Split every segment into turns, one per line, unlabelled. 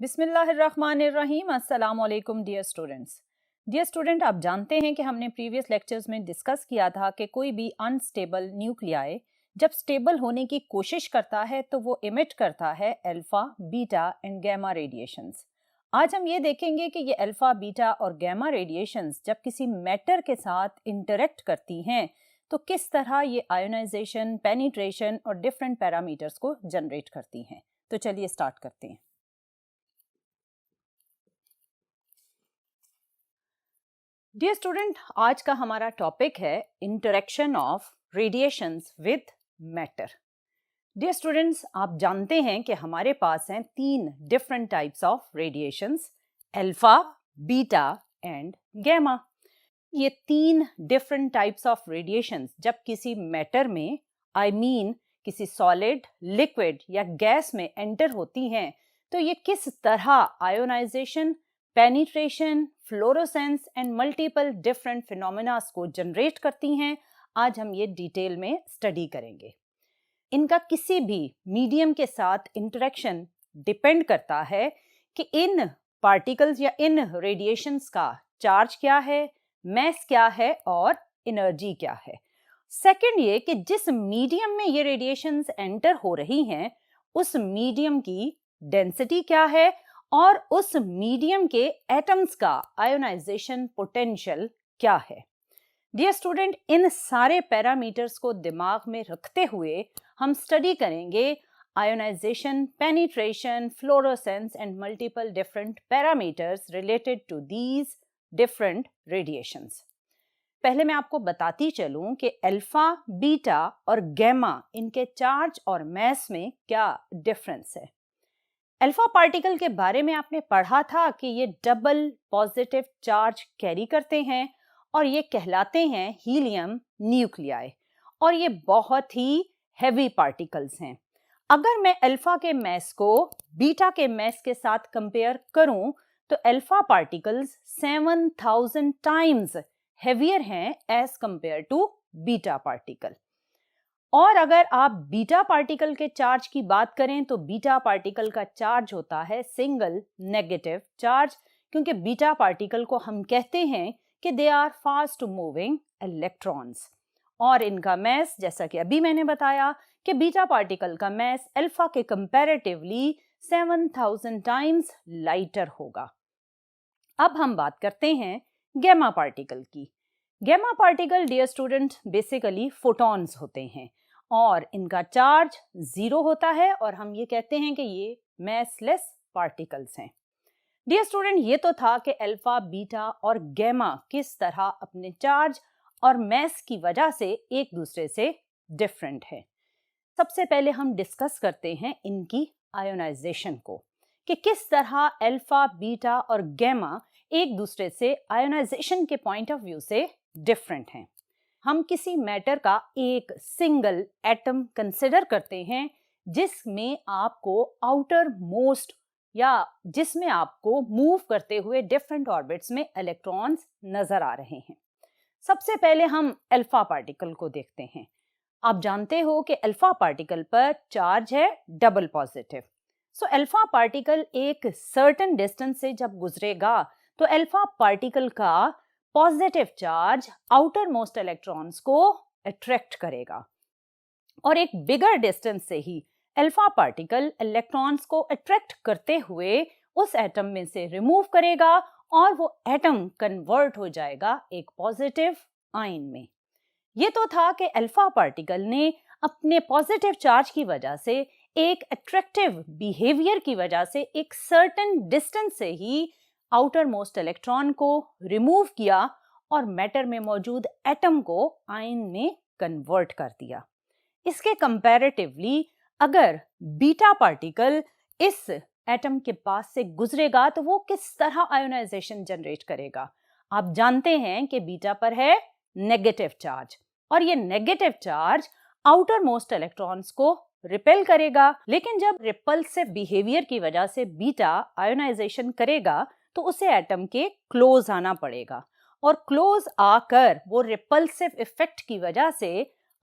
बिस्मिल्लाहिर्रहमानिर्रहीम। अस्सलाम वालेकुम डियर स्टूडेंट्स। डियर स्टूडेंट, आप जानते हैं कि हमने प्रीवियस लेक्चर्स में डिस्कस किया था कि कोई भी अनस्टेबल न्यूक्लियाई जब स्टेबल होने की कोशिश करता है तो वो इमिट करता है alpha, beta and gamma radiations. आज हम ये देखेंगे कि ये अल्फा, बीटा और गामा रेडिएशंस जब किसी मैटर के साथ इंटरेक्ट करती हैं तो किस तरह ये आयोनाइजेशन, पेनिट्रेशन और डिफरेंट पैरामीटर्स को जनरेट करती हैं। तो चलिए स्टार्ट करते हैं। डियर स्टूडेंट, आज का हमारा टॉपिक है interaction of radiations with matter. Dear students, आप जानते हैं कि हमारे पास हैं तीन different types of radiations, alpha, beta and gamma. ये तीन डिफरेंट टाइप्स ऑफ रेडिएशंस जब किसी मैटर में किसी सॉलिड, लिक्विड या गैस में एंटर होती हैं तो ये किस तरह ionisation, penetration, fluorescence and multiple different phenomenas को जनरेट करती हैं, आज हम ये डिटेल में स्टडी करेंगे। इनका किसी भी मीडियम के साथ इंटरेक्शन डिपेंड करता है कि इन पार्टिकल्स या इन रेडिएशंस का चार्ज क्या है, मैस क्या है और एनर्जी क्या है। सेकंड ये कि जिस मीडियम में ये रेडिएशंस एंटर हो रही हैं उस मीडियम की डेंसिटी क्या है और उस मीडियम के एटम्स का आयोनाइजेशन पोटेंशियल क्या है। डियर स्टूडेंट, इन सारे पैरामीटर्स को दिमाग में रखते हुए हम स्टडी करेंगे ionisation, penetration, fluorescence and multiple different parameters related to these different radiations. पहले मैं आपको बताती चलूं कि अल्फा, बीटा और गामा इनके चार्ज और मैस में क्या डिफरेंस है। अल्फा पार्टिकल के बारे में आपने पढ़ा था कि ये डबल पॉजिटिव चार्ज कैरी करते हैं और ये कहलाते हैं हीलियम न्यूक्लियाई और ये बहुत ही हेवी पार्टिकल्स हैं। अगर मैं अल्फा के मैस को बीटा के मैस के साथ कंपेयर करूं तो अल्फा पार्टिकल्स 7000 टाइम्स हेवियर हैं as compare to beta particle. और अगर आप बीटा पार्टिकल के चार्ज की बात करें तो बीटा पार्टिकल का चार्ज होता है सिंगल नेगेटिव चार्ज, क्योंकि बीटा पार्टिकल को हम कहते हैं कि they are fast moving electrons और इनका मैस, जैसा कि अभी मैंने बताया कि बीटा पार्टिकल का मैस अल्फा के कंपैरेटिवली 7000 टाइम्स लाइटर होगा। अब हम बात करते हैं गामा पार्टिकल की। Gamma particle, dear student, basically photons होते हैं और इनका चार्ज 0 होता है और हम ये कहते हैं कि ये मैसलेस पार्टिकल्स हैं। डियर स्टूडेंट, ये तो था कि अल्फा, बीटा और गामा किस तरह अपने चार्ज और मैस की वजह से एक दूसरे से डिफरेंट है। सबसे पहले हम डिस्कस करते हैं इनकी आयोनाइजेशन को कि किस तरह अल्फा, बीटा और गामा एक दूसरे से आयोनाइजेशन के पॉइंट ऑफ व्यू से डिफरेंट हैं। हम किसी मैटर का एक सिंगल एटम कंसिडर करते हैं जिसमें आपको आउटर मोस्ट या जिसमें आपको मूव करते हुए डिफरेंट ऑर्बिट्स में इलेक्ट्रॉन्स नजर आ रहे हैं। सबसे पहले हम अल्फा पार्टिकल को देखते हैं। आप जानते हो कि अल्फा पार्टिकल पर चार्ज है double positive. So alpha particle एक सर्टेन डिस्टेंस से जब गुजरेगा तो अल्फा पार्टिकल का positive charge outer most electrons को अट्रैक्ट करेगा और एक बिगर डिस्टेंस से ही अल्फा पार्टिकल इलेक्ट्रॉन्स को अट्रैक्ट करते हुए उस एटम में से रिमूव करेगा और वो एटम कन्वर्ट हो जाएगा एक पॉजिटिव आयन में। ये तो था कि अल्फा पार्टिकल ने अपने पॉजिटिव चार्ज की वजह से, एक अट्रैक्टिव बिहेवियर की वजह से एक सर्टेन डिस्टेंस से ही आउटर मोस्ट इलेक्ट्रॉन को रिमूव किया और मैटर में मौजूद एटम को आयन में कन्वर्ट कर दिया। इसके कंपैरेटिवली अगर बीटा पार्टिकल इस एटम के पास से गुजरेगा तो वो किस तरह आयोनाइजेशन जनरेट करेगा। आप जानते हैं कि बीटा पर है नेगेटिव चार्ज और ये negative charge outer most electrons को रिपेल करेगा, लेकिन जब रिपल्सिव बिहेवियर की वजह से बीटा आयोनाइजेशन करेगा तो उसे एटम के क्लोज आना पड़ेगा और क्लोज आकर वो रिपल्सिव इफेक्ट की वजह से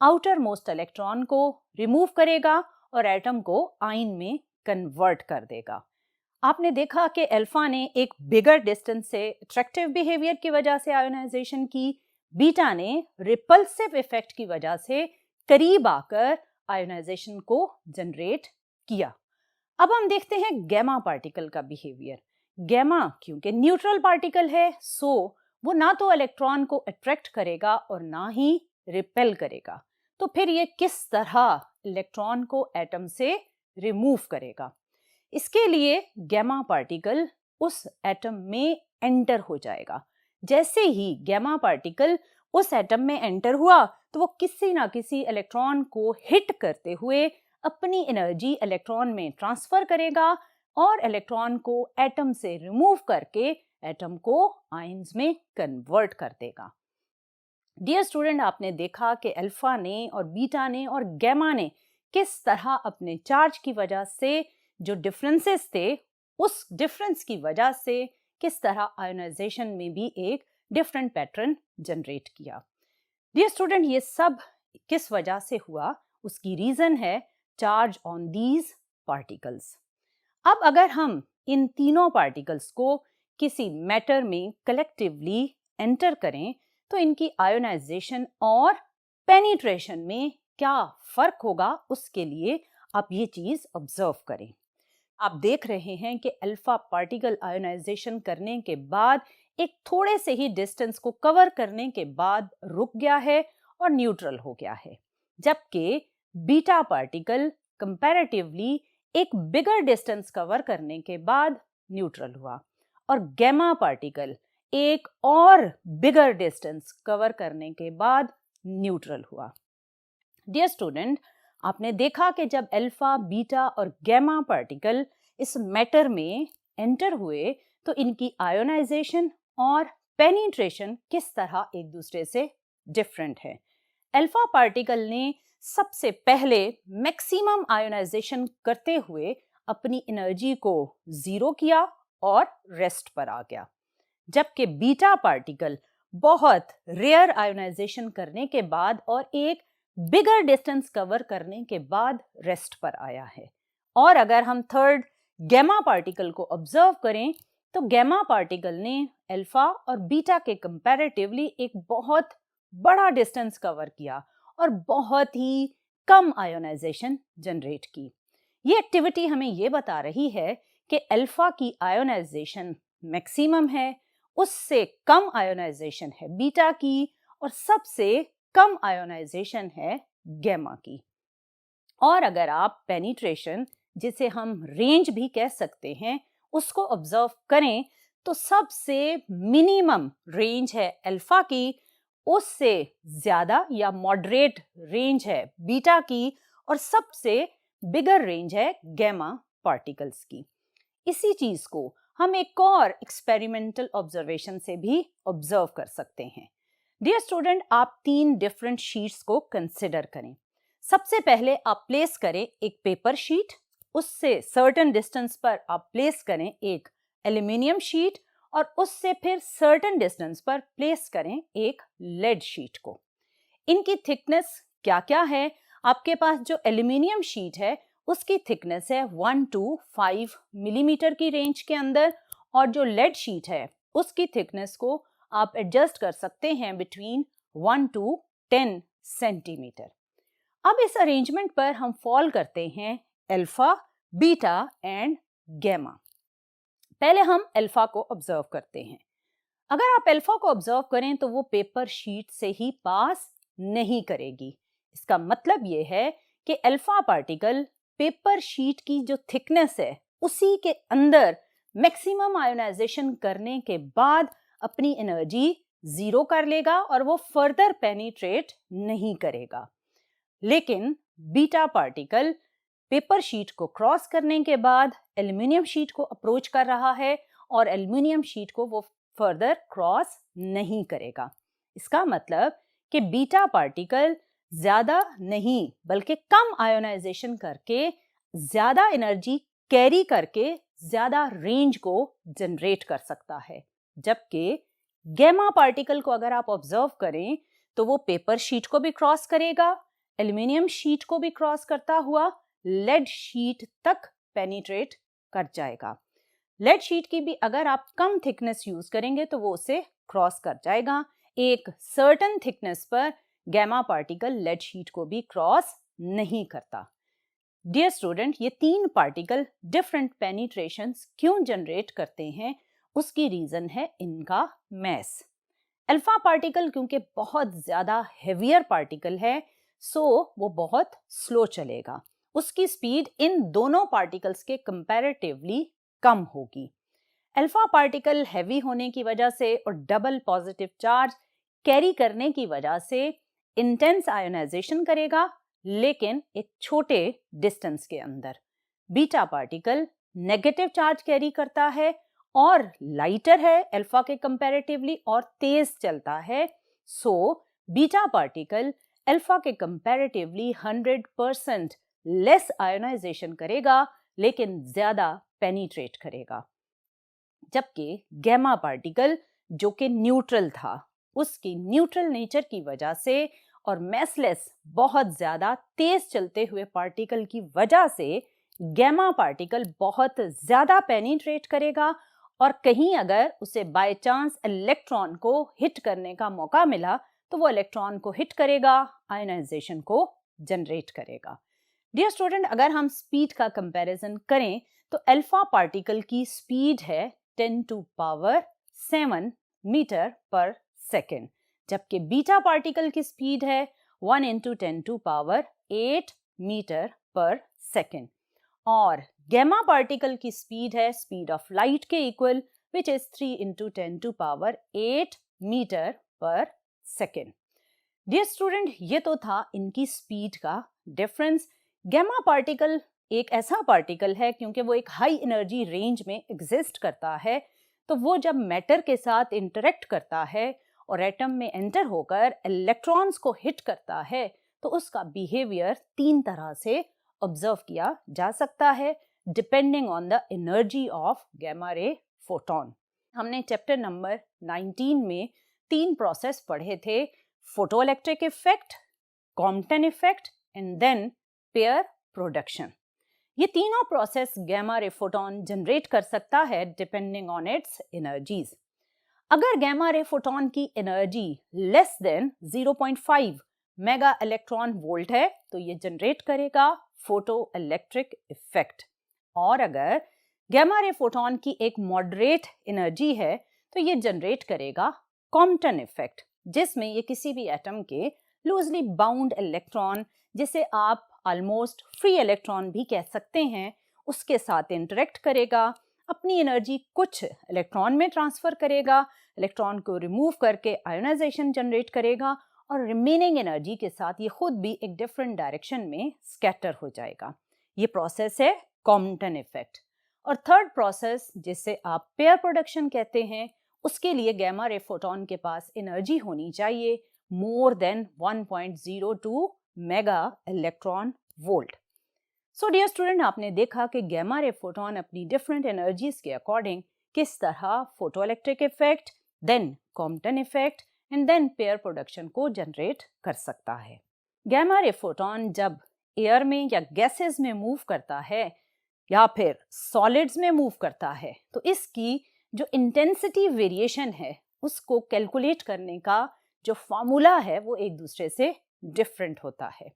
आउटर मोस्ट इलेक्ट्रॉन को रिमूव करेगा और एटम को आयन में कन्वर्ट कर देगा। आपने देखा कि अल्फा ने एक बिगर डिस्टेंस से अट्रैक्टिव बिहेवियर की वजह से आयोनाइजेशन की, बीटा ने रिपल्सिव इफेक्ट की वजह से करीब आकर आयोनाइजेशन को जनरेट किया। अब हम देखते हैं गैमा पार्टिकल का बिहेवियर। गैमा क्योंकि न्यूट्रल पार्टिकल है, सो वो ना तो इलेक्ट्रॉन को अट्रैक्ट करेगा और ना ही रिपेल करेगा। तो फिर ये किस तरह इलेक्ट्रॉन को एटम से रिमूव करेगा? इसके लिए गैमा पार्टिकल उस एटम में एंटर हो जाएगा। जैसे ही गैमा पार्टिकल उस एटम में एंटर हुआ तो वो किसी ना किसी इलेक्ट्रॉन को हिट करते हुए अपनी एनर्जी इलेक्ट्रॉन में ट्रांसफर करेगा और इलेक्ट्रॉन को एटम से रिमूव करके एटम को आयंस में कन्वर्ट कर देगा। डियर स्टूडेंट, आपने देखा कि अल्फा ने और बीटा ने और गैमा ने किस तरह अपने चार्ज की वजह से जो डिफरेंसेस थे, उस डिफरेंस की वजह से किस तरह आयोनाइजेशन में भी एक डिफरेंट पैटर्न जनरेट किया। डियर स्टूडेंट, ये सब किस वजह से हुआ? उसकी रीजन है चार्ज ऑन दीज पार्टिकल्स। अब अगर हम इन तीनों पार्टिकल्स को किसी मैटर में कलेक्टिवली एंटर करें तो इनकी आयोनाइजेशन और पेनिट्रेशन में क्या फर्क होगा, उसके लिए आप ये चीज ऑब्जर्व करें। आप देख रहे हैं कि अल्फा पार्टिकल आयोनाइजेशन करने के बाद एक थोड़े से ही डिस्टेंस को कवर करने के बाद रुक गया है और न्यूट्रल हो गया है, जबकि बीटा पार्टिकल कंपैरेटिवली एक बिगर डिस्टेंस कवर करने के बाद न्यूट्रल हुआ और गैमा पार्टिकल एक और बिगर डिस्टेंस कवर करने के बाद न्यूट्रल हुआ। डियर स्टूडेंट, आपने देखा कि जब अल्फा, बीटा और गैमा पार्टिकल इस मैटर में एंटर हुए तो इनकी आयोनाइजेशन और पेनिट्रेशन किस तरह एक दूसरे से डिफरेंट है। अल्फा पार्टिकल ने सबसे पहले मैक्सिमम आयोनाइजेशन करते हुए अपनी एनर्जी को जीरो किया और रेस्ट पर आ गया, जबकि बीटा पार्टिकल बहुत रेयर आयोनाइजेशन करने के बाद और एक बिगर डिस्टेंस कवर करने के बाद रेस्ट पर आया है। और अगर हम थर्ड गैमा पार्टिकल को ऑब्जर्व करें तो गैमा पार्टिकल ने अल्फा और बीटा के कंपैरेटिवली एक बहुत बड़ा डिस्टेंस कवर किया और बहुत ही कम आयोनाइजेशन जनरेट की। ये एक्टिविटी हमें ये बता रही है कि अल्फा की आयोनाइजेशन मैक्सिमम है, उससे कम आयोनाइजेशन है बीटा की और सबसे कम आयोनाइजेशन है गैमा की। और अगर आप पेनिट्रेशन, जिसे हम रेंज भी कह सकते हैं, उसको ऑब्जर्व करें तो सबसे मिनिमम रेंज है अल्फा की, उससे ज्यादा या मॉडरेट रेंज है बीटा की और सबसे बिगर रेंज है गैमा पार्टिकल्स की। इसी चीज को हम एक और एक्सपेरिमेंटल ऑब्जर्वेशन से भी ऑब्जर्व कर सकते हैं। डियर स्टूडेंट, आप 3 डिफरेंट शीट्स को कंसिडर करें। सबसे पहले आप प्लेस करें एक पेपर शीट, उससे सर्टेन डिस्टेंस पर आप प्लेस करें एक एल्यूमिनियम शीट और उससे फिर सर्टेन डिस्टेंस पर प्लेस करें एक लेड शीट को। इनकी थिकनेस क्या क्या है? आपके पास जो एल्यूमिनियम शीट है उसकी थिकनेस है 1 to 5 मिलीमीटर की रेंज के अंदर और जो लेड शीट है उसकी थिकनेस को आप एडजस्ट कर सकते हैं बिटवीन 1 to 10 सेंटीमीटर। अब इस अरेंजमेंट पर हम फॉल करते हैं अल्फा, बीटा एंड गैमा। पहले हम अल्फा को ऑब्जर्व करते हैं। अगर आप अल्फा को ऑब्जर्व करें तो वो पेपर शीट से ही पास नहीं करेगी। इसका मतलब ये है कि अल्फा पार्टिकल पेपर शीट की जो थिकनेस है उसी के अंदर मैक्सिमम आयोनाइजेशन करने के बाद अपनी एनर्जी जीरो कर लेगा और वो फर्दर पेनिट्रेट नहीं करेगा। लेकिन बीटा पार्टिकल पेपर शीट को क्रॉस करने के बाद एल्यूमिनियम शीट को अप्रोच कर रहा है और एल्यूमिनियम शीट को वो फर्दर क्रॉस नहीं करेगा। इसका मतलब कि बीटा पार्टिकल ज्यादा नहीं बल्कि कम आयोनाइजेशन करके ज्यादा एनर्जी कैरी करके ज्यादा रेंज को जनरेट कर सकता है, जबकि गैमा पार्टिकल को अगर आप ऑब्जर्व करें तो वो पेपर शीट को भी क्रॉस करेगा, एल्यूमिनियम शीट को भी क्रॉस करता हुआ लेड शीट तक पेनिट्रेट कर जाएगा। लेड शीट की भी अगर आप कम थिकनेस यूज करेंगे तो वो उसे क्रॉस कर जाएगा। एक सर्टेन थिकनेस पर गैमा पार्टिकल लेड शीट को भी क्रॉस नहीं करता। डियर स्टूडेंट, ये तीन पार्टिकल डिफरेंट पेनिट्रेशंस क्यों जनरेट करते हैं, उसकी रीजन है इनका मैस। अल्फा पार्टिकल क्योंकि बहुत ज्यादा हेवियर पार्टिकल है, सो वो बहुत स्लो चलेगा। उसकी स्पीड इन दोनों पार्टिकल्स के कंपैरेटिवली कम होगी। अल्फा पार्टिकल हैवी होने की वजह से और डबल पॉजिटिव चार्ज कैरी करने की वजह से इंटेंस आयोनाइजेशन करेगा, लेकिन एक छोटे डिस्टेंस के अंदर। Beta particle negative charge carry करता है और लाइटर है अल्फा के कंपैरेटिवली और तेज चलता है। सो बीटा पार्टिकल अल्फा के कंपैरेटिवली 100% लेस आयोनाइजेशन करेगा, लेकिन ज्यादा पेनिट्रेट करेगा। जबकि गैमा पार्टिकल जो कि न्यूट्रल था, उसकी न्यूट्रल नेचर की वजह से और मैसलेस बहुत ज्यादा तेज चलते हुए पार्टिकल की वजह से गैमा पार्टिकल बहुत ज्यादा पेनिट्रेट करेगा और कहीं अगर उसे बाय चांस इलेक्ट्रॉन को हिट करने का मौका मिला तो वो इलेक्ट्रॉन को हिट करेगा, आयोनाइजेशन को जनरेट करेगा। डियर स्टूडेंट, अगर हम स्पीड का कंपैरिजन करें तो अल्फा पार्टिकल की स्पीड है 10 to power 7 metre per second, जबकि बीटा पार्टिकल की स्पीड है 1 into 10 to power 8 metre per second और गैमा पार्टिकल की स्पीड है स्पीड ऑफ लाइट के equal, which is 3 into 10 to power 8 metre per second. Dear student, ये तो था इनकी स्पीड का डिफरेंस। गैमा पार्टिकल एक ऐसा पार्टिकल है क्योंकि वो एक हाई एनर्जी रेंज में एग्जिस्ट करता है, तो वो जब मैटर के साथ इंटरेक्ट करता है और एटम में एंटर होकर इलेक्ट्रॉन्स को हिट करता है तो उसका बिहेवियर तीन तरह से ऑब्जर्व किया जा सकता है depending on the energy of gamma ray photon. हमने चैप्टर नंबर 19 में तीन प्रोसेस पढ़े थे, photoelectric effect, Compton effect and then pair production. ये तीनों process gamma ray photon generate कर सकता है डिपेंडिंग ऑन इट्स एनर्जीज। अगर गैमा रे फोटोन की energy less than 0.5 mega electron volt है तो ये जनरेट करेगा फोटो इलेक्ट्रिक इफेक्ट, और अगर गैमा रे फोटोन की एक मॉडरेट एनर्जी है तो ये जनरेट करेगा कॉम्पटन इफेक्ट, जिसमें ये किसी भी एटम के लूजली बाउंड इलेक्ट्रॉन, जिसे आप ऑलमोस्ट फ्री इलेक्ट्रॉन भी कह सकते हैं, उसके साथ इंटरेक्ट करेगा, अपनी एनर्जी कुछ इलेक्ट्रॉन में ट्रांसफर करेगा, इलेक्ट्रॉन को रिमूव करके आयोनाइजेशन जनरेट करेगा और रिमेनिंग एनर्जी के साथ ये खुद भी एक डिफरेंट डायरेक्शन में स्कैटर हो जाएगा। ये प्रोसेस है कॉम्पटन इफेक्ट। और थर्ड प्रोसेस, जिसे आप पेयर प्रोडक्शन कहते हैं, उसके लिए गैमा रे फोटोन के पास एनर्जी होनी चाहिए more than 1.02 mega electron volt. So dear student, आपने देखा कि गैमा रे फोटोन अपनी डिफरेंट एनर्जीज के अकॉर्डिंग किस तरह photoelectric effect, then Compton effect and then pair production को जनरेट कर सकता है। गैमा रे फोटोन जब एयर में या गैसेस में मूव करता है या फिर सॉलिड्स में मूव करता है तो इसकी जो इंटेंसिटी वेरिएशन है उसको कैलकुलेट करने का जो फॉर्मूला है वो एक दूसरे से डिफरेंट होता है।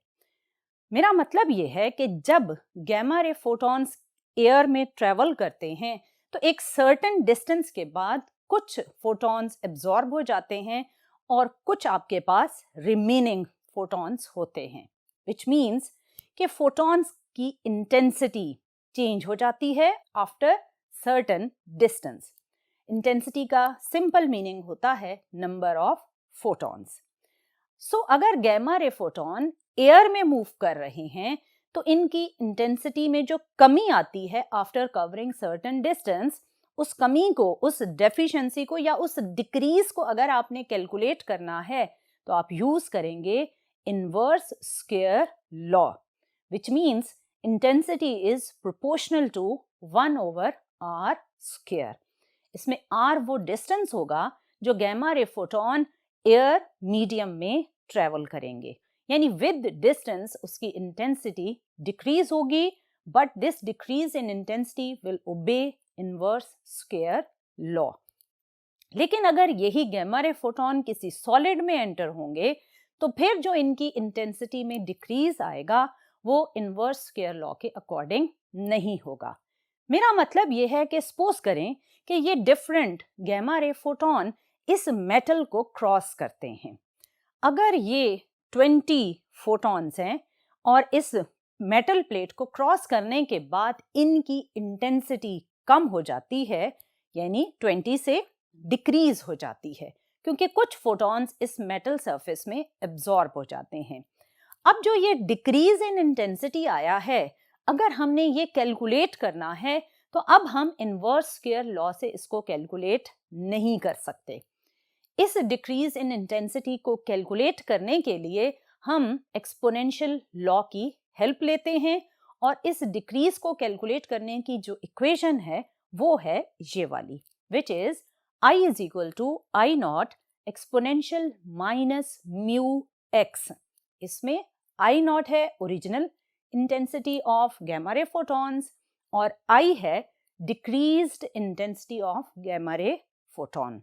मेरा मतलब ये है कि जब गैमा रे फोटॉन्स एयर में ट्रेवल करते हैं तो एक सर्टेन डिस्टेंस के बाद कुछ फोटॉन्स एब्जॉर्ब हो जाते हैं और कुछ आपके पास रिमेनिंग फोटॉन्स होते हैं, विच मीन्स कि फोटॉन्स की इंटेंसिटी चेंज हो जाती है आफ्टर सर्टेन डिस्टेंस। इंटेंसिटी का सिंपल मीनिंग होता है नंबर ऑफ फोटॉन्स। सो अगर गैमा रे फोटॉन एयर में मूव कर रहे हैं तो इनकी इंटेंसिटी में जो कमी आती है आफ्टर कवरिंग सर्टेन डिस्टेंस, उस कमी को, उस डेफिशिएंसी को या उस डिक्रीज को अगर आपने कैलकुलेट करना है तो आप यूज करेंगे inverse square law, which means intensity is proportional to 1/r square. इसमें r वो डिस्टेंस होगा जो gamma ray photon air medium में ट्रेवल करेंगे, यानी विद डिस्टेंस उसकी इंटेंसिटी डिक्रीज होगी, but this decrease in intensity will obey inverse square law. लेकिन अगर यही गैमा रे फोटोन किसी सॉलिड में एंटर होंगे तो फिर जो इनकी इंटेंसिटी में डिक्रीज आएगा वो इनवर्स स्क्वायर लॉ के अकॉर्डिंग नहीं होगा। मेरा मतलब यह है कि सपोज करें कि ये डिफरेंट गैमा रे फोटोन इस मेटल को क्रॉस करते हैं। अगर ये 20 फोटॉन्स हैं और इस मेटल प्लेट को क्रॉस करने के बाद इनकी इंटेंसिटी कम हो जाती है, यानी 20 से डिक्रीज हो जाती है, क्योंकि कुछ फोटॉन्स इस मेटल सरफेस में एब्जॉर्ब हो जाते हैं। अब जो ये डिक्रीज इन इंटेंसिटी आया है, अगर हमने ये कैलकुलेट करना है तो अब हम इनवर्स स्क्वायर लॉ से इसको कैलकुलेट नहीं कर सकते। इस डिक्रीज इन इंटेंसिटी को कैलकुलेट करने के लिए हम एक्सपोनेंशियल लॉ की हेल्प लेते हैं और इस डिक्रीज को कैलकुलेट करने की जो इक्वेशन है वो है ये वाली, which is I is equal to I naught exponential minus mu x। इसमें I naught है original intensity of gamma ray photons और I है decreased intensity of gamma ray photon,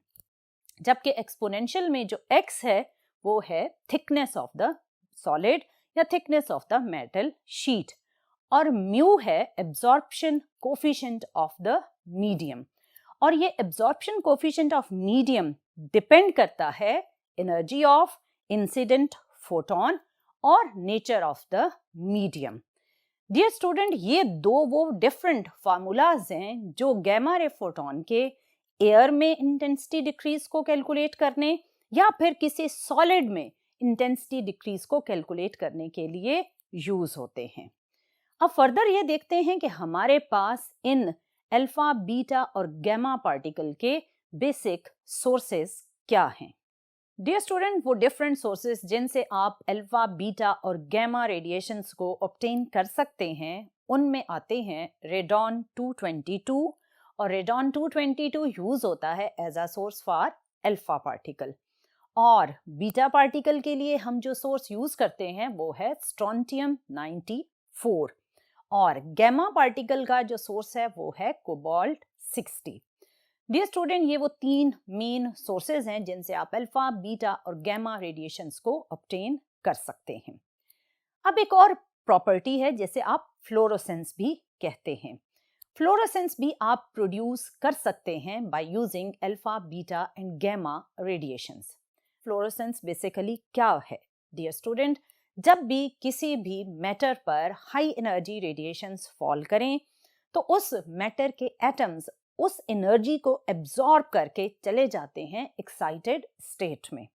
जबकि एक्सपोनेंशियल में जो x है वो है थिकनेस ऑफ द सॉलिड या thickness of the metal sheet और म्यू है absorption coefficient of the medium. और ये absorption coefficient of medium depend करता है एनर्जी ऑफ इंसिडेंट फोटोन और nature of the medium. Dear student, ये दो वो डिफरेंट फार्मूलाज हैं जो गैमा रे फोटोन के एयर में इंटेंसिटी डिक्रीज को कैलकुलेट करने या फिर किसी सॉलिड में इंटेंसिटी डिक्रीज को कैलकुलेट करने के लिए यूज होते हैं। अब फर्दर ये देखते हैं कि हमारे पास इन अल्फा, बीटा और गैमा पार्टिकल के बेसिक सोर्सेस क्या हैं। डियर स्टूडेंट, वो डिफरेंट सोर्सेस जिनसे आप अल्फा, बीटा और गैमा रेडिएशंस को ऑब्टेन कर सकते हैं, उनमें आते हैं रेडॉन 222 और रेडॉन 222 यूज होता है as a source for alpha particle और बीटा पार्टिकल के लिए हम जो सोर्स यूज करते हैं वो है स्ट्रोंटियम 94 और गैमा पार्टिकल का जो सोर्स है वो है कोबाल्ट 60। डियर स्टूडेंट, ये वो तीन मेन सोर्सेज हैं जिनसे आप अल्फा, बीटा और गैमा रेडिएशंस को ऑब्टेन कर सकते हैं। अब एक और प्रॉपर्टी है जिसे आप फ्लोरोसेंस भी कहते हैं। फ्लोरोसेंस भी आप प्रोड्यूस कर सकते हैं by using alpha, beta and gamma radiations. Fluorescence basically क्या है डियर स्टूडेंट? जब भी किसी भी मैटर पर हाई एनर्जी रेडिएशंस फॉल करें तो उस मैटर के एटम्स उस एनर्जी को एब्जॉर्ब करके चले जाते हैं एक्साइटेड स्टेट में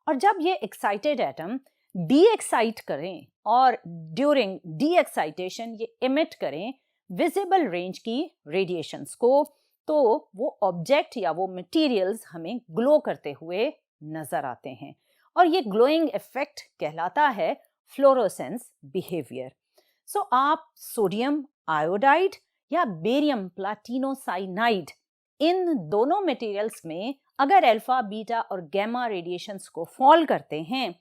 और जब ये एक्साइटेड एटम डी एक्साइट करें और ड्यूरिंग डी एक्साइटेशन ये इमिट करें विजिबल रेंज की रेडिएशंस को, तो वो ऑब्जेक्ट या वो मटेरियल्स हमें ग्लो करते हुए नजर आते हैं और ये ग्लोइंग इफेक्ट कहलाता है फ्लोरोसेंस बिहेवियर। सो आप सोडियम आयोडाइड या बेरियम प्लैटिनोसाइनाइड इन दोनों मटेरियल्स में अगर अल्फा, बीटा और गैमा रेडिएशंस को फॉल करते हैं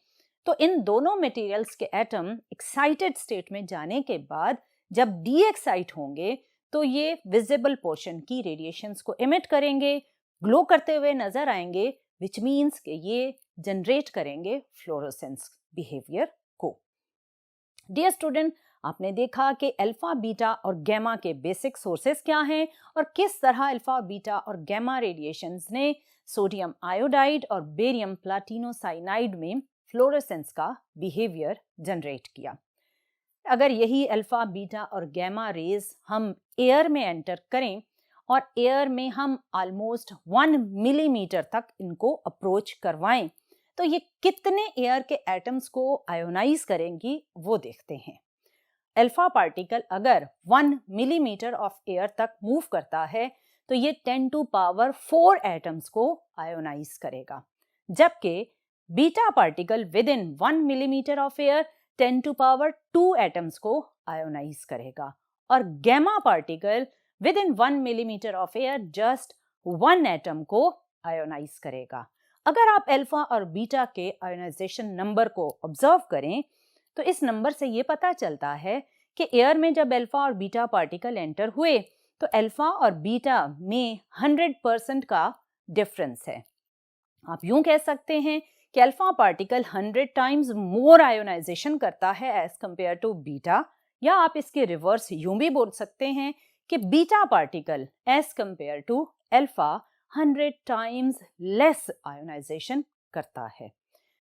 तो इन दोनों मटेरियल्स के एटम एक्साइटेड स्टेट में जाने के बाद जब डी एक्साइट होंगे तो ये विजिबल पोर्शन की रेडिएशंस को इमिट करेंगे, ग्लो करते हुए नजर आएंगे, विच मीन्स कि ये जनरेट करेंगे फ्लोरोसेंस बिहेवियर को। डियर स्टूडेंट, आपने देखा कि अल्फा, बीटा और गैमा के बेसिक सोर्सेस क्या हैं और किस तरह अल्फा, बीटा और गैमा रेडिएशंस ने सोडियम आयोडाइड और बेरियम प्लैटिनोसाइनाइड में फ्लोरोसेंस का बिहेवियर जनरेट किया। अगर यही अल्फा, बीटा और गैमा रेज हम एयर में एंटर करें और एयर में हम ऑलमोस्ट 1 मिलीमीटर तक इनको अप्रोच करवाएं तो ये कितने एयर के एटम्स को आयोनाइज करेंगी वो देखते हैं। अल्फा पार्टिकल अगर 1 मिलीमीटर ऑफ एयर तक मूव करता है तो ये 10⁴ एटम्स को आयोनाइज करेगा, जबकि beta particle within 1 millimetre of air 10⁻² atoms को आयोनाइज करेगा और gamma particle within 1 millimetre of air just 1 atom को आयोनाइज करेगा। अगर आप अल्फा और बीटा के आयोनाइजेशन नंबर को ऑब्जर्व करें तो इस नंबर से ये पता चलता है कि एयर में जब अल्फा और बीटा पार्टिकल एंटर हुए तो अल्फा और बीटा में 100% का डिफरेंस है। आप यूं कह सकते हैं कि alpha particle 100 times more ionisation करता है एज कंपेयर टू बीटा, या आप इसके रिवर्स यूं भी बोल सकते हैं कि beta particle as compare to alpha 100 times less ionisation करता है।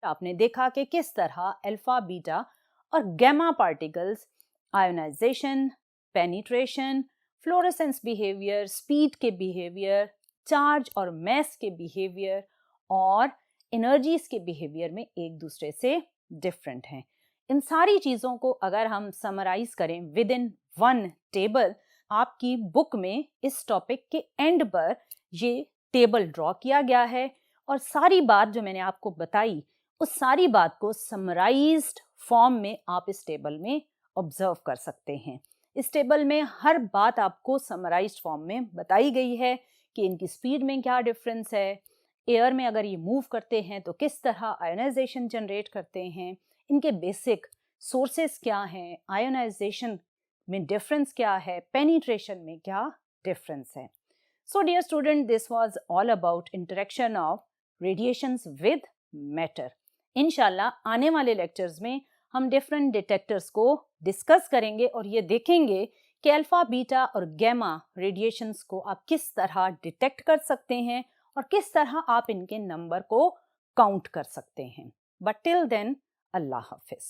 आपने देखा कि किस तरह अल्फा, बीटा और gamma particles ionisation, penetration, fluorescence behaviour, speed के बिहेवियर, चार्ज और मैस के बिहेवियर और एनर्जीज के बिहेवियर में एक दूसरे से डिफरेंट हैं। इन सारी चीज़ों को अगर हम समराइज करें विद इन वन टेबल, आपकी बुक में इस टॉपिक के एंड पर ये टेबल ड्रॉ किया गया है और सारी बात जो मैंने आपको बताई उस सारी बात को समराइज्ड फॉर्म में आप इस टेबल में ऑब्जर्व कर सकते हैं। इस टेबल में हर बात आपको समराइज्ड फॉर्म में बताई गई है कि इनकी स्पीड में क्या डिफरेंस है, एयर में अगर ये मूव करते हैं तो किस तरह आयोनाइजेशन जनरेट करते हैं, इनके बेसिक सोर्सेस क्या हैं, आयोनाइजेशन में डिफरेंस क्या है, पेनिट्रेशन में क्या डिफरेंस है। So dear student, this was all about interaction of radiations with matter. इंशाल्लाह आने वाले लेक्चर्स में हम डिफरेंट डिटेक्टर्स को डिस्कस करेंगे और ये देखेंगे कि अल्फा, बीटा और गैमा रेडिएशंस को आप किस तरह डिटेक्ट कर सकते हैं और किस तरह आप इनके नंबर को काउंट कर सकते हैं। बट टिल देन, अल्लाह हाफिज।